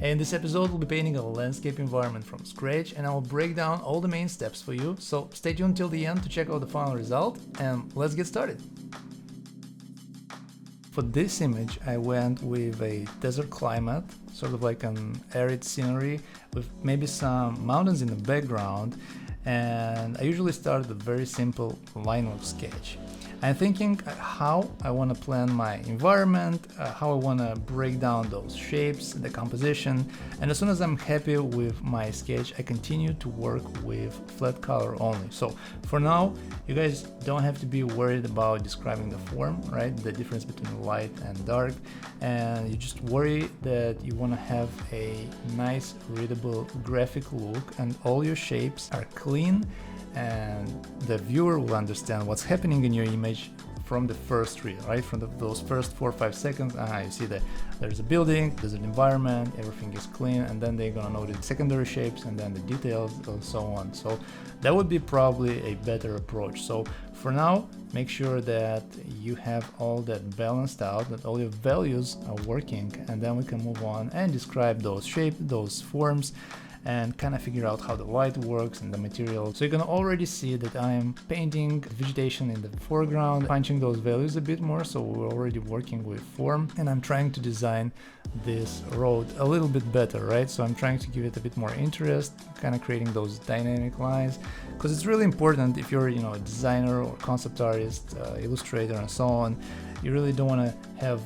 In this episode, we'll be painting a landscape environment from scratch, and I'll break down all the main steps for you, so stay tuned till the end to check out the final result, and let's get started. For this image, I went with a desert climate, sort of like an arid scenery with maybe some mountains in the background, and I usually start with a very simple Linework sketch. I'm thinking how I want to plan my environment, how I want to break down those shapes, the composition, and as soon as I'm happy with my sketch, I continue to work with flat color only. So for now, you guys don't have to be worried about describing the form, right? The difference between light and dark, and you just worry that you want to have a nice, readable graphic look, and all your shapes are clean, and the viewer will understand what's happening in your image from the first read, right? From those first 4 or 5 seconds, you see that there's a building, there's an environment, everything is clean, and then they're gonna notice secondary shapes and then the details and so on. So that would be probably a better approach. So for now, make sure that you have all that balanced out, that all your values are working, and then we can move on and describe those shapes, those forms, and kind of figure out how the light works and the material. So you can already see that I'm painting vegetation in the foreground, punching those values a bit more, so we're already working with form, and I'm trying to design this road a little bit better, right? So I'm trying to give it a bit more interest, kind of creating those dynamic lines, because it's really important if you're, a designer or concept artist, illustrator, and so on. You really don't want to have,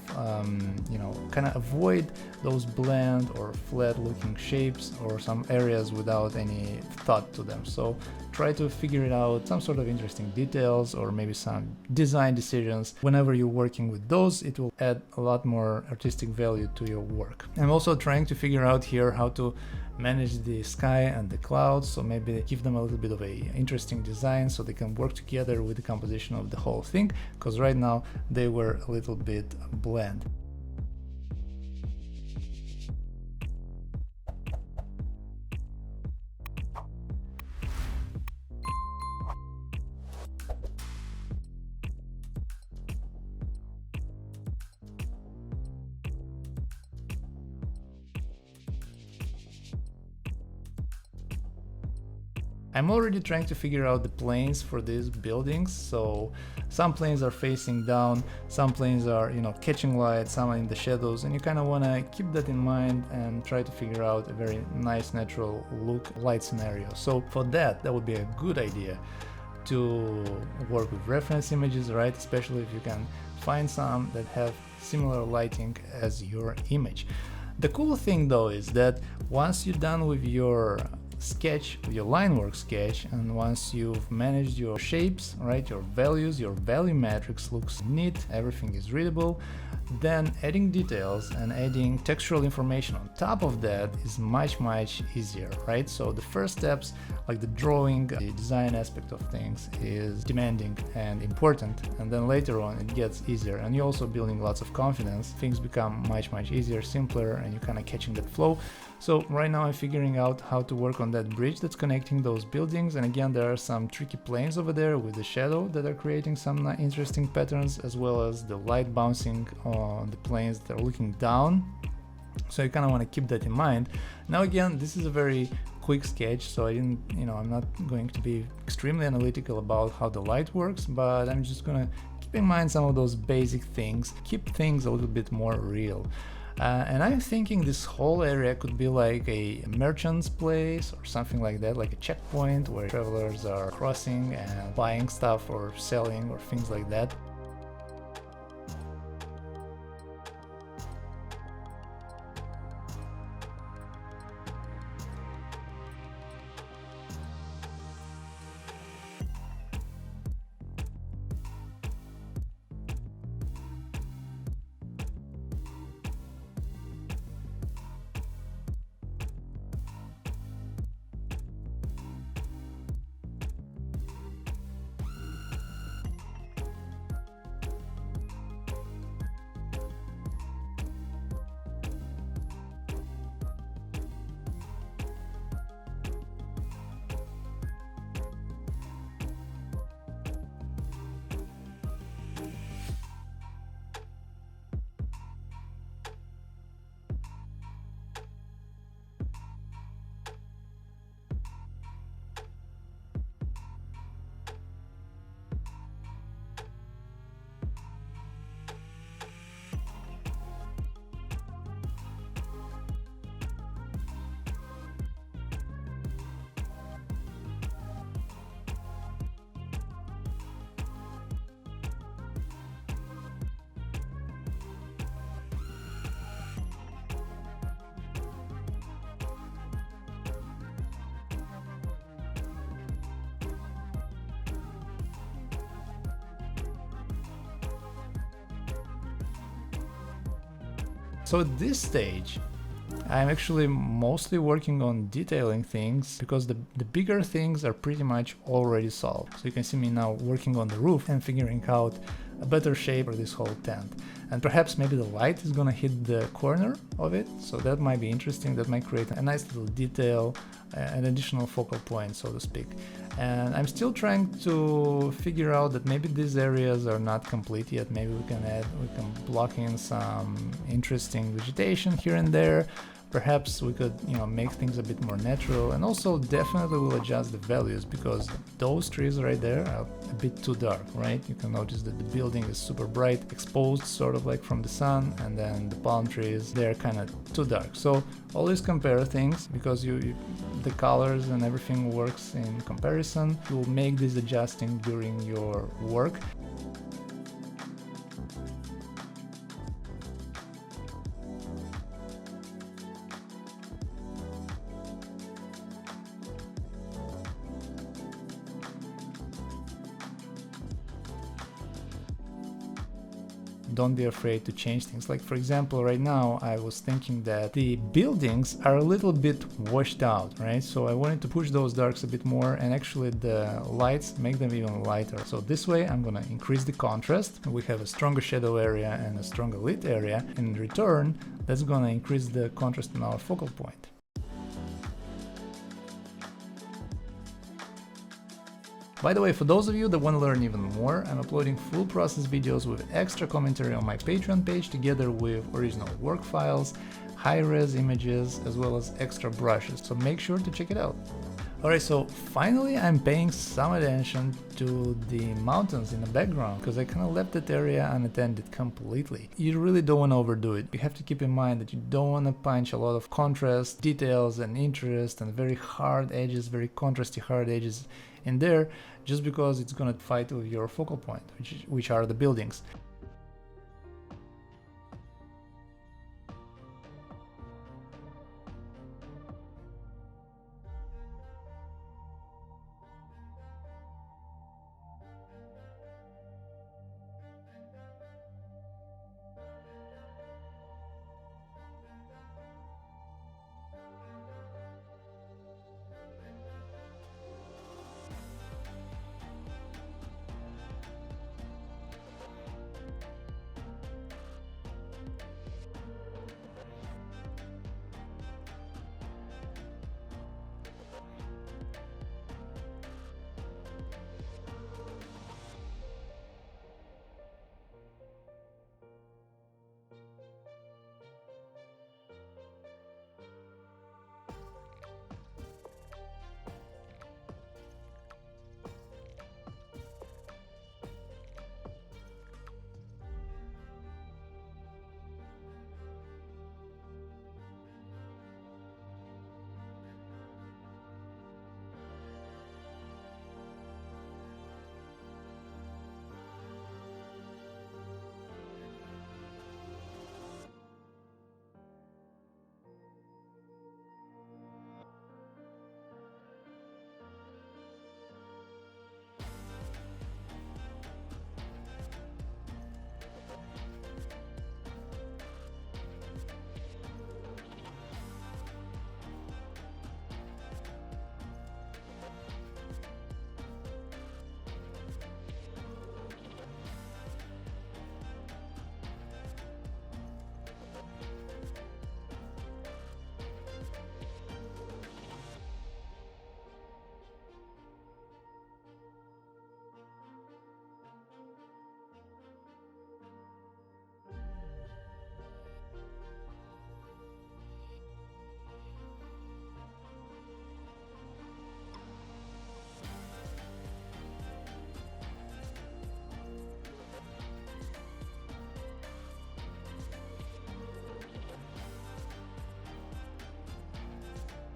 kind of avoid those bland or flat looking shapes or some areas without any thought to them. So try to figure it out, some sort of interesting details or maybe some design decisions. Whenever you're working with those, it will add a lot more artistic value to your work. I'm also trying to figure out here how to manage the sky and the clouds, so maybe give them a little bit of a interesting design so they can work together with the composition of the whole thing, because right now they were a little bit bland. I'm already trying to figure out the planes for these buildings. So some planes are facing down, some planes are, catching light, some are in the shadows, and you kind of want to keep that in mind and try to figure out a very nice natural look light scenario. So for that would be a good idea to work with reference images, right? Especially if you can find some that have similar lighting as your image. The cool thing though is that once you're done with your sketch, your Linework sketch, and once you've managed your shapes, right, your values, your value matrix looks neat, everything is readable, then adding details and adding textual information on top of that is much easier, right? So the first steps, like the drawing, the design aspect of things, is demanding and important, and then later on it gets easier, and you're also building lots of confidence. Things become much easier, simpler, and you're kind of catching that flow. So right now I'm figuring out how to work on that bridge that's connecting those buildings, and again there are some tricky planes over there with the shadow that are creating some interesting patterns, as well as the light bouncing on the planes that are looking down. So you kind of want to keep that in mind. Now again, this is a very quick sketch, so I'm not going to be extremely analytical about how the light works, but I'm just gonna keep in mind some of those basic things, keep things a little bit more real. And I'm thinking this whole area could be like a merchant's place or something like that, like a checkpoint where travelers are crossing and buying stuff or selling or things like that. So at this stage, I'm actually mostly working on detailing things because the bigger things are pretty much already solved. So you can see me now working on the roof and figuring out a better shape for this whole tent. And perhaps maybe the light is gonna hit the corner of it, so that might be interesting. That might create a nice little detail, an additional focal point, so to speak. And I'm still trying to figure out that maybe these areas are not complete yet. Maybe we can block in some interesting vegetation here and there. Perhaps we could, make things a bit more natural, and also definitely we'll adjust the values because those trees right there are a bit too dark, right? You can notice that the building is super bright, exposed sort of like from the sun, and then the palm trees, they're kind of too dark. So always compare things because the colors and everything works in comparison. You will make this adjusting during your work. Don't be afraid to change things. Like for example, right now I was thinking that the buildings are a little bit washed out, right? So I wanted to push those darks a bit more, and actually the lights make them even lighter. So this way I'm gonna increase the contrast. We have a stronger shadow area and a stronger lit area. In return, that's gonna increase the contrast in our focal point. By the way, for those of you that want to learn even more, I'm uploading full process videos with extra commentary on my Patreon page, together with original work files, high-res images, as well as extra brushes, so make sure to check it out. Alright, so finally I'm paying some attention to the mountains in the background, because I kind of left that area unattended completely. You really don't want to overdo it. You have to keep in mind that you don't want to punch a lot of contrast, details and interest and very hard edges, very contrasty hard edges in there, just because it's going to fight with your focal point, which are the buildings.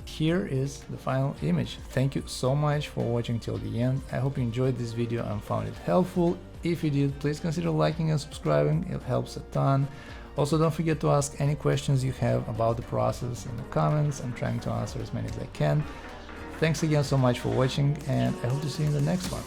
Here is the final image. Thank you so much for watching till the end. I hope you enjoyed this video and found it helpful. If you did, please consider liking and subscribing, it helps a ton. Also, don't forget to ask any questions you have about the process in the comments. I'm trying to answer as many as I can. Thanks again so much for watching, and I hope to see you in the next one.